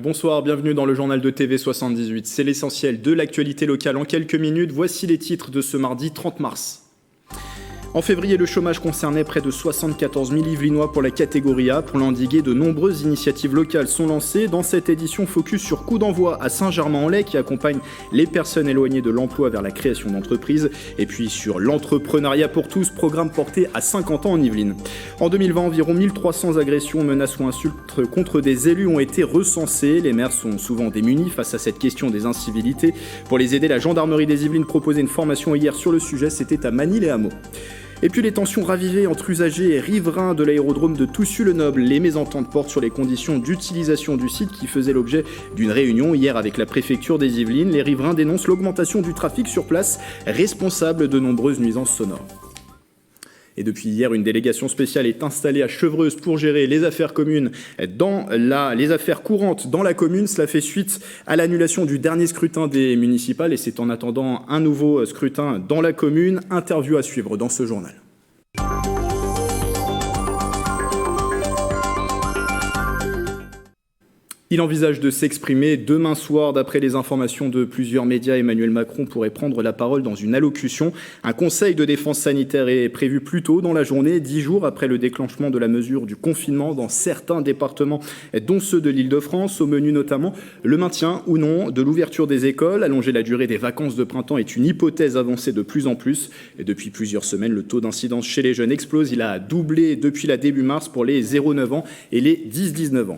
Bonsoir, bienvenue dans le journal de TV78. C'est l'essentiel de l'actualité locale en quelques minutes. Voici les titres de ce mardi 30 mars. En février, le chômage concernait près de 74 000 Yvelinois pour la catégorie A. Pour l'endiguer, de nombreuses initiatives locales sont lancées. Dans cette édition, focus sur Coup d'envoi à Saint-Germain-en-Laye qui accompagne les personnes éloignées de l'emploi vers la création d'entreprises. Et puis sur l'entrepreneuriat pour tous, programme porté à 50 ans en Yvelines. En 2020, environ 1300 agressions, menaces ou insultes contre des élus ont été recensées. Les maires sont souvent démunis face à cette question des incivilités. Pour les aider, la gendarmerie des Yvelines proposait une formation hier sur le sujet. C'était à Magny-les-Hameaux. Et puis les tensions ravivées entre usagers et riverains de l'aérodrome de Toussus-le-Noble. Les mésententes portent sur les conditions d'utilisation du site qui faisaient l'objet d'une réunion hier avec la préfecture des Yvelines. Les riverains dénoncent l'augmentation du trafic sur place, responsable de nombreuses nuisances sonores. Et depuis hier, une délégation spéciale est installée à Chevreuse pour gérer les affaires communes les affaires courantes dans la commune. Cela fait suite à l'annulation du dernier scrutin des municipales et c'est en attendant un nouveau scrutin dans la commune. Interview à suivre dans ce journal. Il envisage de s'exprimer demain soir. D'après les informations de plusieurs médias, Emmanuel Macron pourrait prendre la parole dans une allocution. Un conseil de défense sanitaire est prévu plus tôt dans la journée, 10 jours après le déclenchement de la mesure du confinement dans certains départements, dont ceux de l'Île-de-France. Au menu notamment le maintien ou non de l'ouverture des écoles. Allonger la durée des vacances de printemps est une hypothèse avancée de plus en plus. Et depuis plusieurs semaines, le taux d'incidence chez les jeunes explose. Il a doublé depuis la début mars pour les 0-9 ans et les 10-19 ans.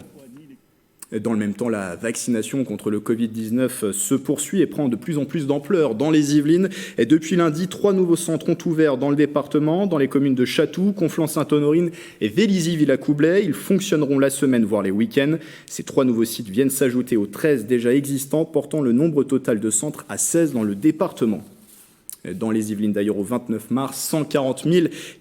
Dans le même temps, la vaccination contre le Covid-19 se poursuit et prend de plus en plus d'ampleur dans les Yvelines. Et depuis lundi, 3 nouveaux centres ont ouvert dans le département, dans les communes de Chatou, Conflans-Sainte-Honorine et Vélizy-Villacoublay. Ils fonctionneront la semaine, voire les week-ends. Ces 3 nouveaux sites viennent s'ajouter aux 13 déjà existants, portant le nombre total de centres à 16 dans le département. Dans les Yvelines d'ailleurs, au 29 mars, 140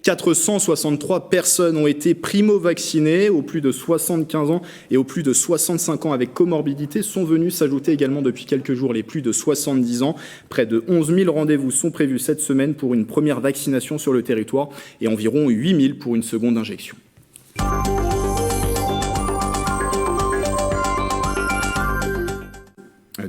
463 personnes ont été primo-vaccinées. Aux plus de 75 ans et aux plus de 65 ans avec comorbidité sont venus s'ajouter également depuis quelques jours les plus de 70 ans. Près de 11 000 rendez-vous sont prévus cette semaine pour une première vaccination sur le territoire et environ 8 000 pour une seconde injection.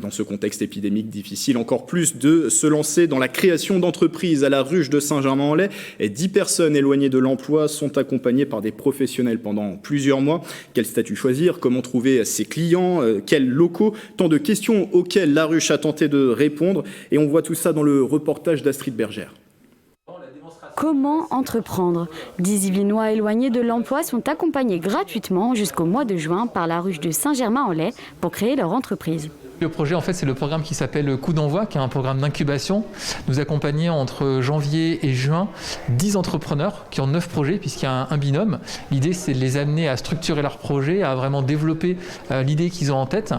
Dans ce contexte épidémique difficile, encore plus de se lancer dans la création d'entreprises. À la ruche de Saint-Germain-en-Laye, 10 personnes éloignées de l'emploi sont accompagnées par des professionnels pendant plusieurs mois. Quel statut choisir? Comment trouver ses clients? Quels locaux? Tant de questions auxquelles la ruche a tenté de répondre. Et on voit tout ça dans le reportage d'Astrid Bergère. Comment entreprendre? 10 Yvelinois éloignés de l'emploi sont accompagnés gratuitement jusqu'au mois de juin par la ruche de Saint-Germain-en-Laye pour créer leur entreprise. Le projet, en fait, c'est le programme qui s'appelle Coup d'envoi, qui est un programme d'incubation. Nous accompagnons entre janvier et juin 10 entrepreneurs qui ont 9 projets, puisqu'il y a un binôme. L'idée, c'est de les amener à structurer leur projet, à vraiment développer l'idée qu'ils ont en tête,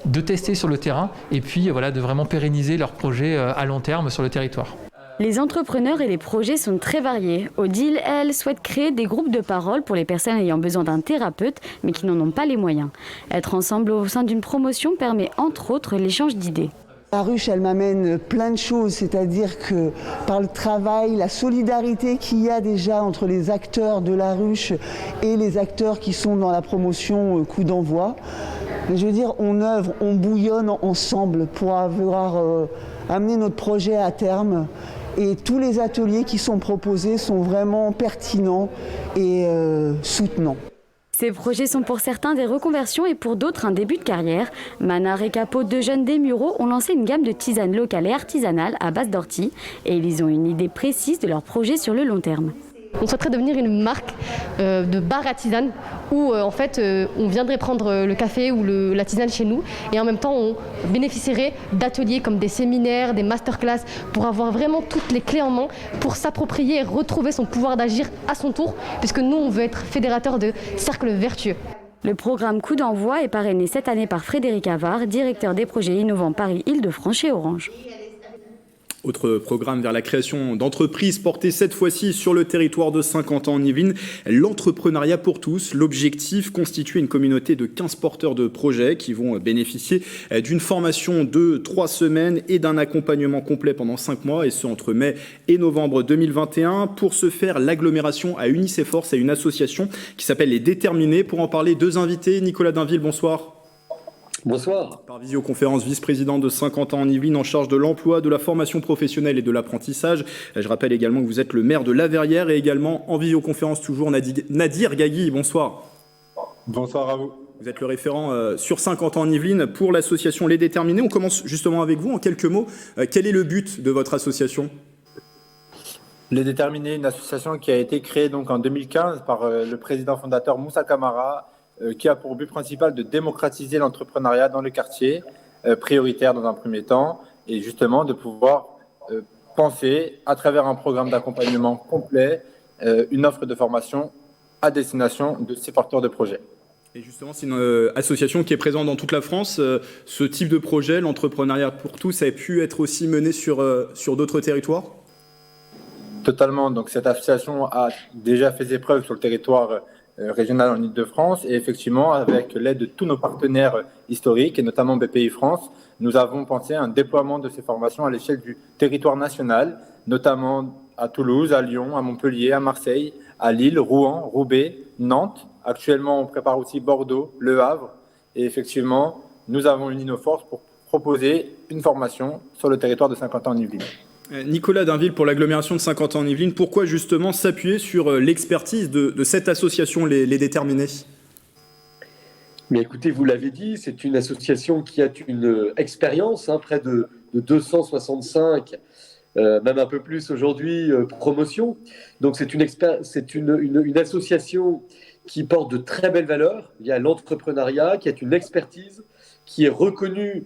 de tester sur le terrain et puis voilà, de vraiment pérenniser leur projet à long terme sur le territoire. Les entrepreneurs et les projets sont très variés. Odile, elle, souhaite créer des groupes de parole pour les personnes ayant besoin d'un thérapeute, mais qui n'en ont pas les moyens. Être ensemble au sein d'une promotion permet entre autres l'échange d'idées. La ruche, elle m'amène plein de choses, c'est-à-dire que par le travail, la solidarité qu'il y a déjà entre les acteurs de la ruche et les acteurs qui sont dans la promotion Coup d'envoi, je veux dire, on œuvre, on bouillonne ensemble pour avoir amené notre projet à terme. Et tous les ateliers qui sont proposés sont vraiment pertinents et soutenants. Ces projets sont pour certains des reconversions et pour d'autres un début de carrière. Manard et Capot, deux jeunes des Mureaux, ont lancé une gamme de tisanes locales et artisanales à base d'ortie. Et ils ont une idée précise de leur projet sur le long terme. On souhaiterait devenir une marque de bar à tisane où en fait on viendrait prendre le café ou la tisane chez nous et en même temps on bénéficierait d'ateliers comme des séminaires, des masterclass pour avoir vraiment toutes les clés en main pour s'approprier et retrouver son pouvoir d'agir à son tour puisque nous on veut être fédérateur de cercles vertueux. Le programme Coup d'envoi est parrainé cette année par Frédéric Avard, directeur des projets innovants Paris-Île-de-France chez Orange. Autre programme vers la création d'entreprises porté cette fois-ci sur le territoire de 50 ans en Yvelines, l'entrepreneuriat pour tous. L'objectif, constituer une communauté de 15 porteurs de projets qui vont bénéficier d'une formation de 3 semaines et d'un accompagnement complet pendant 5 mois, et ce entre mai et novembre 2021. Pour ce faire, l'agglomération a uni ses forces à une association qui s'appelle Les Déterminés. Pour en parler, 2 invités. Nicolas Dainville, bonsoir. Bonsoir. Par visioconférence, vice-président de 50 ans en Yvelines en charge de l'emploi, de la formation professionnelle et de l'apprentissage. Je rappelle également que vous êtes le maire de La Verrière et également en visioconférence toujours Nadir Gagui. Bonsoir. Bonsoir à vous. Vous êtes le référent sur 50 ans en Yvelines pour l'association Les Déterminés. On commence justement avec vous en quelques mots. Quel est le but de votre association ? Les Déterminés, une association qui a été créée donc en 2015 par le président fondateur Moussa Camara, qui a pour but principal de démocratiser l'entrepreneuriat dans les quartiers, prioritaire dans un premier temps, et justement de pouvoir penser à travers un programme d'accompagnement complet, une offre de formation à destination de ces porteurs de projets. Et justement, c'est une association qui est présente dans toute la France. Ce type de projet, l'entrepreneuriat pour tous, a pu être aussi mené sur d'autres territoires ? Totalement. Donc cette association a déjà fait ses preuves sur le territoire régional en Île-de-France et effectivement, avec l'aide de tous nos partenaires historiques et notamment BPI France, nous avons pensé à un déploiement de ces formations à l'échelle du territoire national, notamment à Toulouse, à Lyon, à Montpellier, à Marseille, à Lille, Rouen, Roubaix, Nantes. Actuellement, on prépare aussi Bordeaux, Le Havre et effectivement, nous avons uni nos forces pour proposer une formation sur le territoire de 50 ans en Yvelines. Nicolas Dainville, pour l'agglomération de 50 ans en Yvelines, pourquoi justement s'appuyer sur l'expertise de cette association, les Déterminés ? Mais écoutez, vous l'avez dit, c'est une association qui a une expérience, près de 265, même un peu plus aujourd'hui, promotions. Donc c'est une association qui porte de très belles valeurs. Il y a l'entrepreneuriat, qui est une expertise, qui est reconnue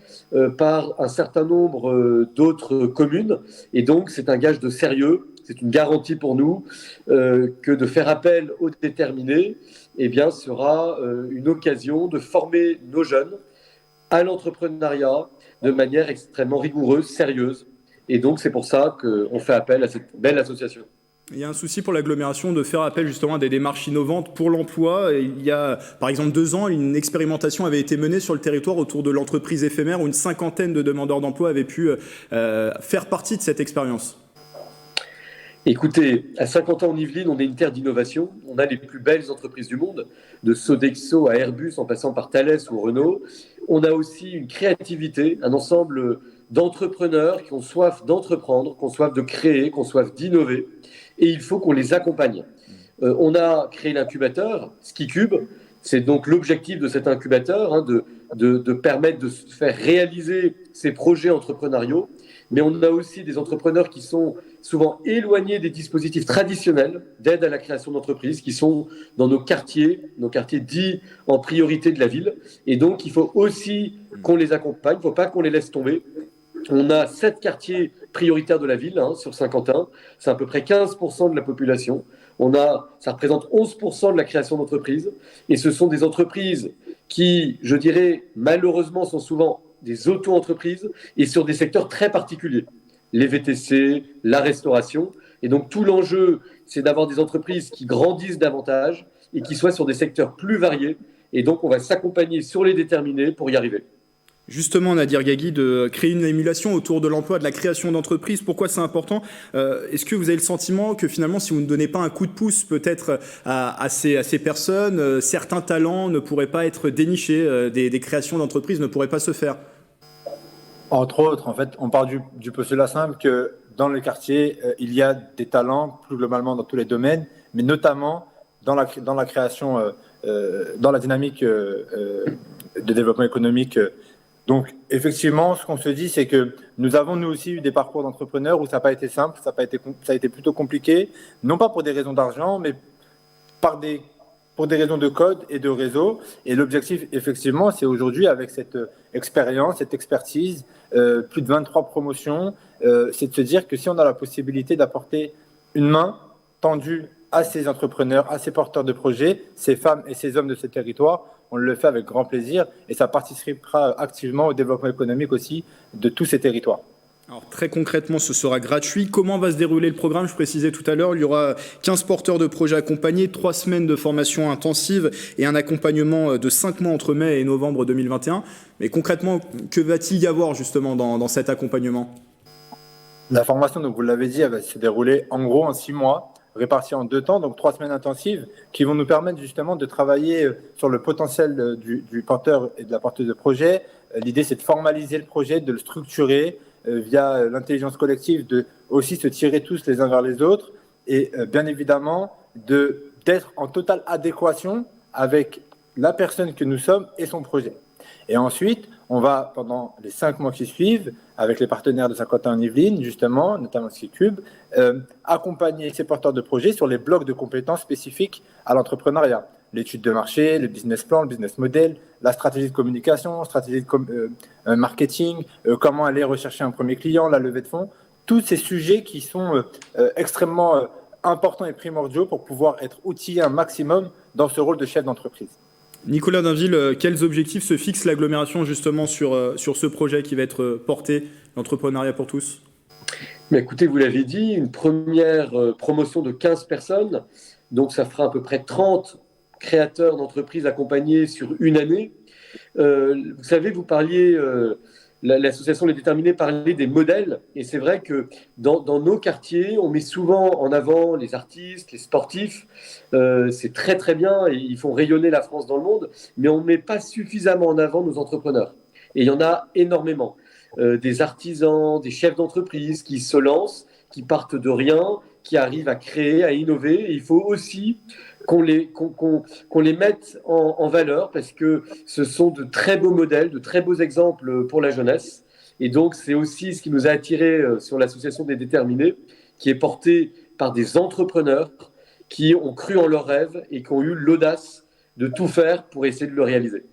par un certain nombre d'autres communes. Et donc, c'est un gage de sérieux, c'est une garantie pour nous que de faire appel aux déterminés sera une occasion de former nos jeunes à l'entrepreneuriat de manière extrêmement rigoureuse, sérieuse. Et donc, c'est pour ça qu'on fait appel à cette belle association. Il y a un souci pour l'agglomération de faire appel justement à des démarches innovantes pour l'emploi. Il y a par exemple 2 ans, une expérimentation avait été menée sur le territoire autour de l'entreprise éphémère où une 50aine de demandeurs d'emploi avaient pu faire partie de cette expérience. Écoutez, à 50 ans en Yvelines, on est une terre d'innovation. On a les plus belles entreprises du monde, de Sodexo à Airbus en passant par Thales ou Renault. On a aussi une créativité, un ensemble d'entrepreneurs qui ont soif d'entreprendre, qui ont soif de créer, qui ont soif d'innover. Et il faut qu'on les accompagne. On a créé l'incubateur, SkiCube. C'est donc l'objectif de cet incubateur, de permettre de se faire réaliser ces projets entrepreneuriaux. Mais on a aussi des entrepreneurs qui sont souvent éloignés des dispositifs traditionnels d'aide à la création d'entreprises, qui sont dans nos quartiers dits en priorité de la ville. Et donc, il faut aussi qu'on les accompagne, il ne faut pas qu'on les laisse tomber. On a 7 quartiers prioritaires de la ville sur Saint-Quentin. C'est à peu près 15% de la population. Ça représente 11% de la création d'entreprises. Et ce sont des entreprises qui, je dirais, malheureusement, sont souvent des auto-entreprises et sur des secteurs très particuliers. Les VTC, la restauration. Et donc, tout l'enjeu, c'est d'avoir des entreprises qui grandissent davantage et qui soient sur des secteurs plus variés. Et donc, on va s'accompagner sur les déterminés pour y arriver. Justement, Nadir Gagui, de créer une émulation autour de l'emploi, de la création d'entreprises. Pourquoi c'est important ? Est-ce que vous avez le sentiment que finalement, si vous ne donnez pas un coup de pouce peut-être à ces personnes, certains talents ne pourraient pas être dénichés, des créations d'entreprises ne pourraient pas se faire ? Entre autres, en fait, on part du postulat simple que dans le quartier, il y a des talents, plus globalement dans tous les domaines, mais notamment dans la création, dans la dynamique de développement économique. Donc, effectivement, ce qu'on se dit, c'est que nous avons, nous aussi, eu des parcours d'entrepreneurs où ça n'a pas été simple, ça a été plutôt compliqué, non pas pour des raisons d'argent, mais pour des raisons de code et de réseau. Et l'objectif, effectivement, c'est aujourd'hui, avec cette expérience, cette expertise, plus de 23 promotions, c'est de se dire que si on a la possibilité d'apporter une main tendue à ces entrepreneurs, à ces porteurs de projets, ces femmes et ces hommes de ce territoire, on le fait avec grand plaisir et ça participera activement au développement économique aussi de tous ces territoires. Alors très concrètement, ce sera gratuit. Comment va se dérouler le programme ? Je précisais tout à l'heure, il y aura 15 porteurs de projets accompagnés, 3 semaines de formation intensive et un accompagnement de 5 mois entre mai et novembre 2021. Mais concrètement, que va-t-il y avoir justement dans cet accompagnement ? La formation, donc vous l'avez dit, elle va se dérouler en gros en 6 mois. répartis en 2 temps, donc 3 semaines intensives, qui vont nous permettre justement de travailler sur le potentiel du porteur et de la porteuse de projet. L'idée, c'est de formaliser le projet, de le structurer via l'intelligence collective, de aussi se tirer tous les uns vers les autres et bien évidemment d'être en totale adéquation avec la personne que nous sommes et son projet. Et ensuite, on va, pendant les 5 mois qui suivent, avec les partenaires de Saint-Quentin-en-Yvelines, justement, notamment Skicube, accompagner ces porteurs de projets sur les blocs de compétences spécifiques à l'entrepreneuriat. L'étude de marché, le business plan, le business model, la stratégie de communication, stratégie de marketing, comment aller rechercher un premier client, la levée de fonds. Tous ces sujets qui sont extrêmement importants et primordiaux pour pouvoir être outillés un maximum dans ce rôle de chef d'entreprise. Nicolas Dainville, quels objectifs se fixe l'agglomération justement sur ce projet qui va être porté, l'entrepreneuriat pour tous ? Mais écoutez, vous l'avez dit, une première promotion de 15 personnes, donc ça fera à peu près 30 créateurs d'entreprises accompagnés sur une année. Vous savez, vous parliez, l'association Les Déterminés parlait des modèles, et c'est vrai que dans nos quartiers, on met souvent en avant les artistes, les sportifs, c'est très très bien, et ils font rayonner la France dans le monde, mais on ne met pas suffisamment en avant nos entrepreneurs. Et il y en a énormément. Des artisans, des chefs d'entreprise qui se lancent, qui partent de rien, qui arrivent à créer, à innover. Et il faut aussi qu'on les mette en valeur parce que ce sont de très beaux modèles, de très beaux exemples pour la jeunesse. Et donc, c'est aussi ce qui nous a attirés sur l'association des Déterminés, qui est portée par des entrepreneurs qui ont cru en leurs rêves et qui ont eu l'audace de tout faire pour essayer de le réaliser.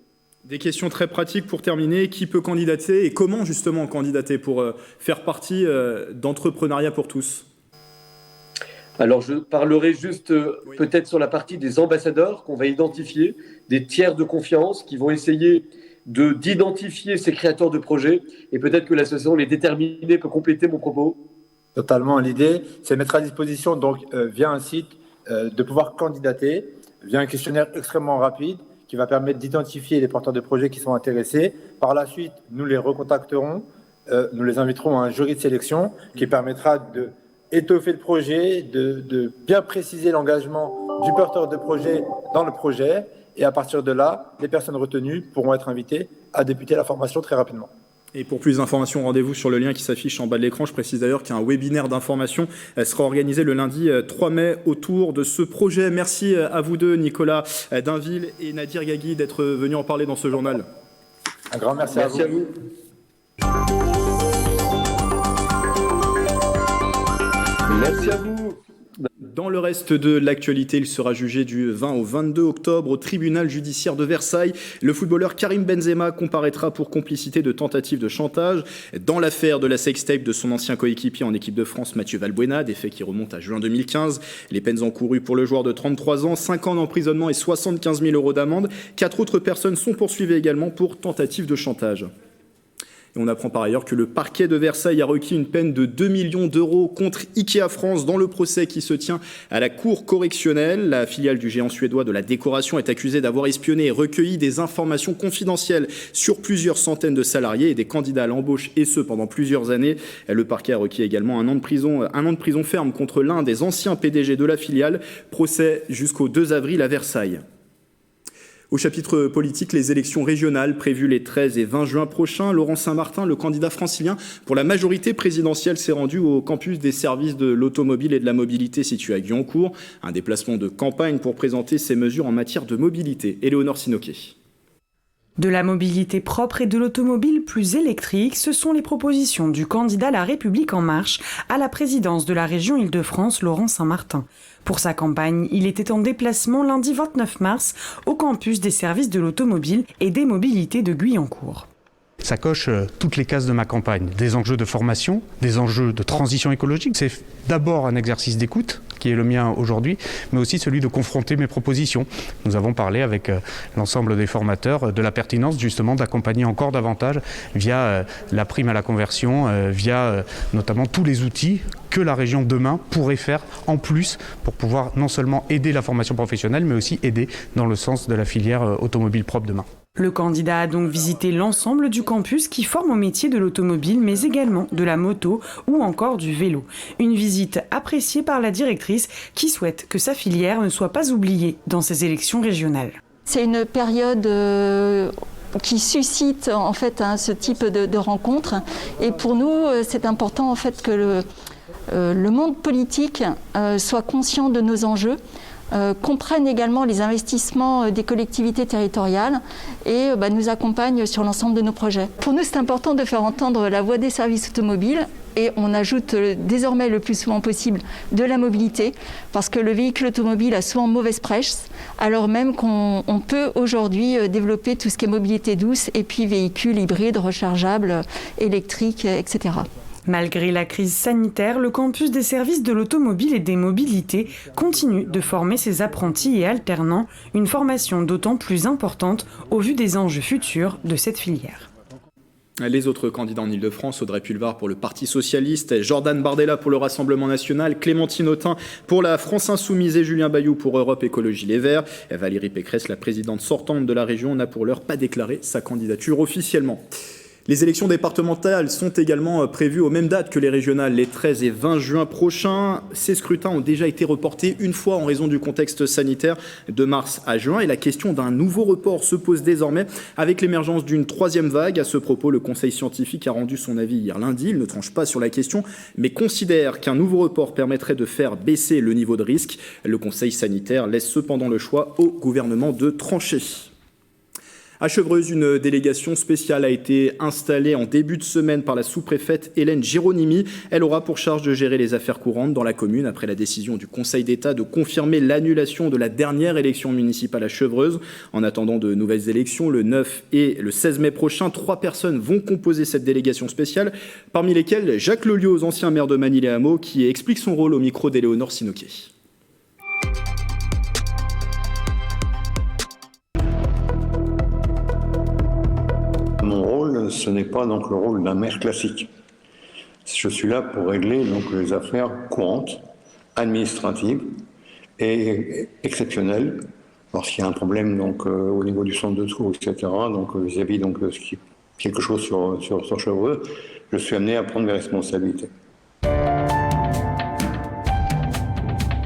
Des questions très pratiques pour terminer. Qui peut candidater et comment justement candidater pour faire partie d'entrepreneuriat pour tous ? Alors, je parlerai juste peut-être sur la partie des ambassadeurs qu'on va identifier, des tiers de confiance qui vont essayer d'identifier ces créateurs de projets. Et peut-être que l'association Les Déterminés peut compléter mon propos. Totalement. L'idée, c'est de mettre à disposition, donc, via un site, de pouvoir candidater, via un questionnaire extrêmement rapide qui va permettre d'identifier les porteurs de projets qui sont intéressés. Par la suite, nous les recontacterons, nous les inviterons à un jury de sélection qui permettra d'étoffer le projet, de bien préciser l'engagement du porteur de projet dans le projet. Et à partir de là, les personnes retenues pourront être invitées à débuter la formation très rapidement. Et pour plus d'informations, rendez-vous sur le lien qui s'affiche en bas de l'écran. Je précise d'ailleurs qu'un webinaire d'information sera organisé le lundi 3 mai autour de ce projet. Merci à vous deux, Nicolas Dainville et Nadir Gagui, d'être venus en parler dans ce journal. Un grand merci à vous. Merci à vous. Dans le reste de l'actualité, il sera jugé du 20 au 22 octobre au tribunal judiciaire de Versailles. Le footballeur Karim Benzema comparaîtra pour complicité de tentative de chantage dans l'affaire de la sextape de son ancien coéquipier en équipe de France, Mathieu Valbuena, des faits qui remontent à juin 2015. Les peines encourues pour le joueur de 33 ans, 5 ans d'emprisonnement et 75 000 € d'amende. 4 autres personnes sont poursuivies également pour tentative de chantage. Et on apprend par ailleurs que le parquet de Versailles a requis une peine de 2 millions d'euros contre Ikea France dans le procès qui se tient à la cour correctionnelle. La filiale du géant suédois de la décoration est accusée d'avoir espionné et recueilli des informations confidentielles sur plusieurs centaines de salariés et des candidats à l'embauche, et ce pendant plusieurs années. Le parquet a requis également un an de prison ferme contre l'un des anciens PDG de la filiale. Procès jusqu'au 2 avril à Versailles. Au chapitre politique, les élections régionales prévues les 13 et 20 juin prochains. Laurent Saint-Martin, le candidat francilien pour la majorité présidentielle, s'est rendu au campus des services de l'automobile et de la mobilité situé à Guyancourt. Un déplacement de campagne pour présenter ses mesures en matière de mobilité. Éléonore Sinoquet. De la mobilité propre et de l'automobile plus électrique, ce sont les propositions du candidat La République En Marche à la présidence de la région Île-de-France, Laurent Saint-Martin. Pour sa campagne, il était en déplacement lundi 29 mars au campus des services de l'automobile et des mobilités de Guyancourt. Ça coche toutes les cases de ma campagne. Des enjeux de formation, des enjeux de transition écologique. C'est d'abord un exercice d'écoute, qui est le mien aujourd'hui, mais aussi celui de confronter mes propositions. Nous avons parlé avec l'ensemble des formateurs de la pertinence justement d'accompagner encore davantage via la prime à la conversion, via notamment tous les outils que la région demain pourrait faire en plus pour pouvoir non seulement aider la formation professionnelle, mais aussi aider dans le sens de la filière automobile propre demain. Le candidat a donc visité l'ensemble du campus qui forme au métier de l'automobile, mais également de la moto ou encore du vélo. Une visite appréciée par la directrice qui souhaite que sa filière ne soit pas oubliée dans ces élections régionales. C'est une période qui suscite en fait ce type de rencontres. Et pour nous, c'est important en fait que le monde politique soit conscient de nos enjeux, comprenne également les investissements des collectivités territoriales et nous accompagne sur l'ensemble de nos projets. Pour nous, c'est important de faire entendre la voix des services automobiles et on ajoute désormais le plus souvent possible de la mobilité parce que le véhicule automobile a souvent mauvaise presse alors même qu'on peut aujourd'hui développer tout ce qui est mobilité douce et puis véhicules hybrides, rechargeables, électriques, etc. Malgré la crise sanitaire, le campus des services de l'automobile et des mobilités continue de former ses apprentis et alternants, une formation d'autant plus importante au vu des enjeux futurs de cette filière. Les autres candidats en Ile-de-France, Audrey Pulvar pour le Parti Socialiste, Jordan Bardella pour le Rassemblement National, Clémentine Autain pour la France Insoumise et Julien Bayou pour Europe Écologie Les Verts. Valérie Pécresse, la présidente sortante de la région, n'a pour l'heure pas déclaré sa candidature officiellement. Les élections départementales sont également prévues aux mêmes dates que les régionales, les 13 et 20 juin prochains. Ces scrutins ont déjà été reportés une fois en raison du contexte sanitaire de mars à juin et la question d'un nouveau report se pose désormais avec l'émergence d'une troisième vague. À ce propos, le Conseil scientifique a rendu son avis hier lundi. Il ne tranche pas sur la question, mais considère qu'un nouveau report permettrait de faire baisser le niveau de risque. Le Conseil sanitaire laisse cependant le choix au gouvernement de trancher. À Chevreuse, une délégation spéciale a été installée en début de semaine par la sous-préfète Hélène Géronimi. Elle aura pour charge de gérer les affaires courantes dans la commune après la décision du Conseil d'État de confirmer l'annulation de la dernière élection municipale à Chevreuse. En attendant de nouvelles élections, le 9 et le 16 mai prochain, 3 personnes vont composer cette délégation spéciale, parmi lesquelles Jacques Lelioz, ancien maire de Manille-et-Hameaux, qui explique son rôle au micro d'Éléonore Sinoquet. Mon rôle, ce n'est pas donc le rôle d'un maire classique. Je suis là pour régler donc les affaires courantes, administratives et exceptionnelles. Lorsqu'il y a un problème donc au niveau du centre de trou, etc. Donc vis-à-vis donc de ce qui quelque chose sur Chevreuse, je suis amené à prendre mes responsabilités.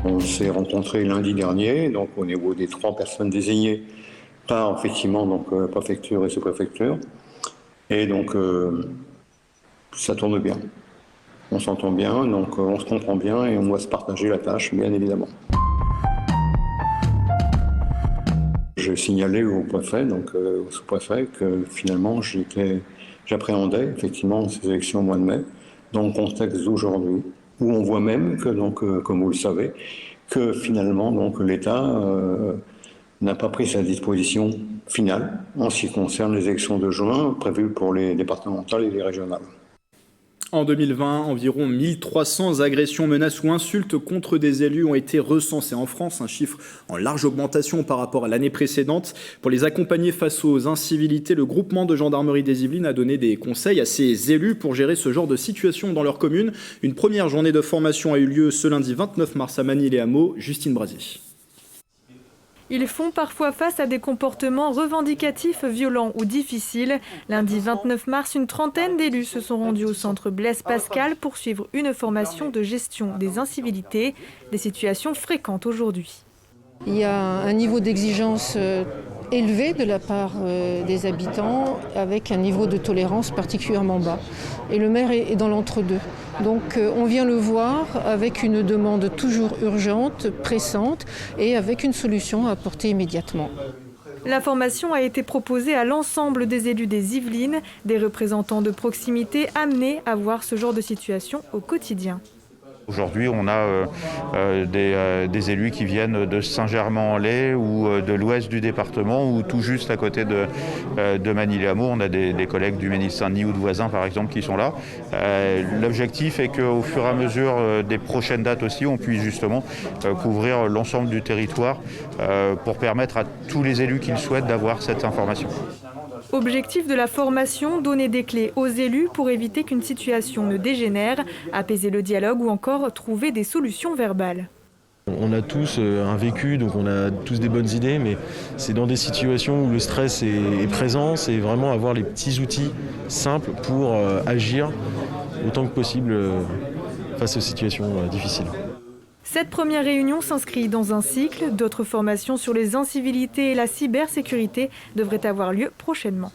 On s'est rencontrés lundi dernier, donc au niveau des 3 personnes désignées par effectivement donc préfecture et sous-préfecture. Et donc, ça tourne bien. On s'entend bien, donc on se comprend bien et on doit se partager la tâche, bien évidemment. J'ai signalé au préfet, donc au sous-préfet, que finalement j'appréhendais effectivement ces élections au mois de mai, dans le contexte d'aujourd'hui, où on voit même que, donc, comme vous le savez, que finalement donc, l'État n'a pas pris sa disposition finale en ce qui concerne les élections de juin prévues pour les départementales et les régionales. En 2020, environ 1300 agressions, menaces ou insultes contre des élus ont été recensées en France, un chiffre en large augmentation par rapport à l'année précédente. Pour les accompagner face aux incivilités, le groupement de gendarmerie des Yvelines a donné des conseils à ces élus pour gérer ce genre de situation dans leur commune. Une première journée de formation a eu lieu ce lundi 29 mars à Manille-et-Hameaux. Justine Brasier. Ils font parfois face à des comportements revendicatifs, violents ou difficiles. Lundi 29 mars, une trentaine d'élus se sont rendus au centre Blaise Pascal pour suivre une formation de gestion des incivilités, des situations fréquentes aujourd'hui. Il y a un niveau d'exigence élevé de la part des habitants avec un niveau de tolérance particulièrement bas. Et le maire est dans l'entre-deux. Donc on vient le voir avec une demande toujours urgente, pressante et avec une solution à apporter immédiatement. La formation a été proposée à l'ensemble des élus des Yvelines, des représentants de proximité amenés à voir ce genre de situation au quotidien. Aujourd'hui, on a des élus qui viennent de Saint-Germain-en-Laye ou de l'ouest du département ou tout juste à côté de Manille-et-Hameaux. On a des collègues du Ménil-Saint-Denis ou de voisins, par exemple, qui sont là. L'objectif est qu'au fur et à mesure des prochaines dates aussi, on puisse justement couvrir l'ensemble du territoire pour permettre à tous les élus qui le souhaitent d'avoir cette information. Objectif de la formation, donner des clés aux élus pour éviter qu'une situation ne dégénère, apaiser le dialogue ou encore trouver des solutions verbales. On a tous un vécu, donc on a tous des bonnes idées, mais c'est dans des situations où le stress est présent, c'est vraiment avoir les petits outils simples pour agir autant que possible face aux situations difficiles. Cette première réunion s'inscrit dans un cycle. D'autres formations sur les incivilités et la cybersécurité devraient avoir lieu prochainement.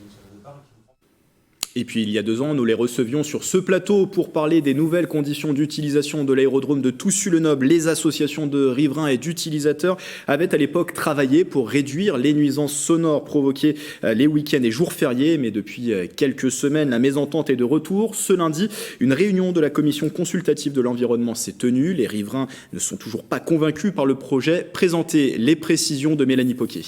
Et puis il y a 2 ans, nous les recevions sur ce plateau pour parler des nouvelles conditions d'utilisation de l'aérodrome de Toussus-le-Noble. Les associations de riverains et d'utilisateurs avaient à l'époque travaillé pour réduire les nuisances sonores provoquées les week-ends et jours fériés. Mais depuis quelques semaines, la mésentente est de retour. Ce lundi, une réunion de la commission consultative de l'environnement s'est tenue. Les riverains ne sont toujours pas convaincus par le projet. Présentez les précisions de Mélanie Poquet.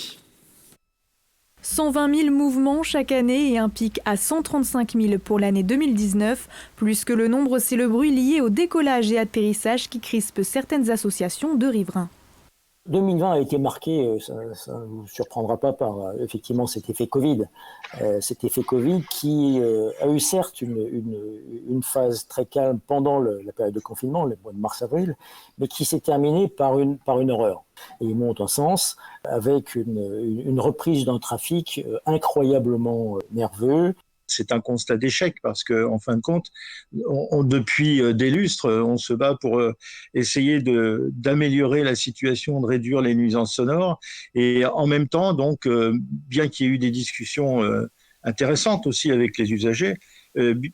120 000 mouvements chaque année et un pic à 135 000 pour l'année 2019. Plus que le nombre, c'est le bruit lié au décollage et atterrissage qui crispe certaines associations de riverains. 2020 a été marqué, ça ne vous surprendra pas, par effectivement cet effet Covid. Cet effet Covid qui a eu certes une phase très calme pendant la période de confinement, le mois de mars-avril, mais qui s'est terminée par une horreur. Et il monte en sens avec une reprise d'un trafic incroyablement nerveux. C'est un constat d'échec parce qu'en fin de compte, depuis des lustres, on se bat pour essayer d'améliorer la situation, de réduire les nuisances sonores. Et en même temps, donc, bien qu'il y ait eu des discussions intéressantes aussi avec les usagers,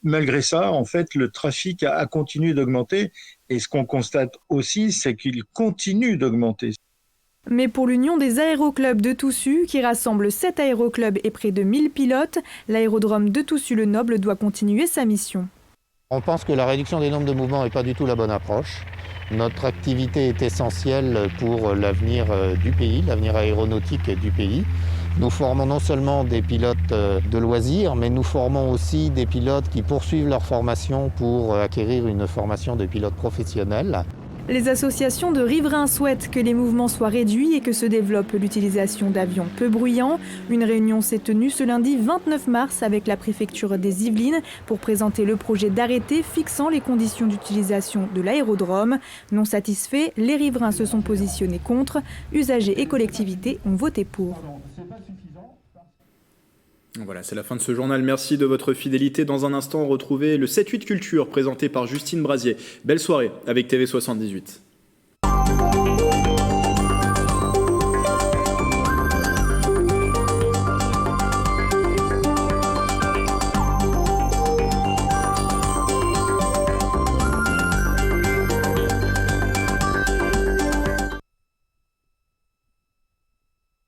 malgré ça, en fait, le trafic a continué d'augmenter. Et ce qu'on constate aussi, c'est qu'il continue d'augmenter. Mais pour l'Union des aéroclubs de Toussus, qui rassemble 7 aéroclubs et près de 1000 pilotes, l'aérodrome de Toussus-le-Noble doit continuer sa mission. On pense que la réduction des nombres de mouvements n'est pas du tout la bonne approche. Notre activité est essentielle pour l'avenir du pays, l'avenir aéronautique du pays. Nous formons non seulement des pilotes de loisirs, mais nous formons aussi des pilotes qui poursuivent leur formation pour acquérir une formation de pilote professionnel. Les associations de riverains souhaitent que les mouvements soient réduits et que se développe l'utilisation d'avions peu bruyants. Une réunion s'est tenue ce lundi 29 mars avec la préfecture des Yvelines pour présenter le projet d'arrêté fixant les conditions d'utilisation de l'aérodrome. Non satisfaits, les riverains se sont positionnés contre. Usagers et collectivités ont voté pour. Voilà, c'est la fin de ce journal. Merci de votre fidélité. Dans un instant, retrouvez le 7-8 Culture présenté par Justine Brasier. Belle soirée avec TV78.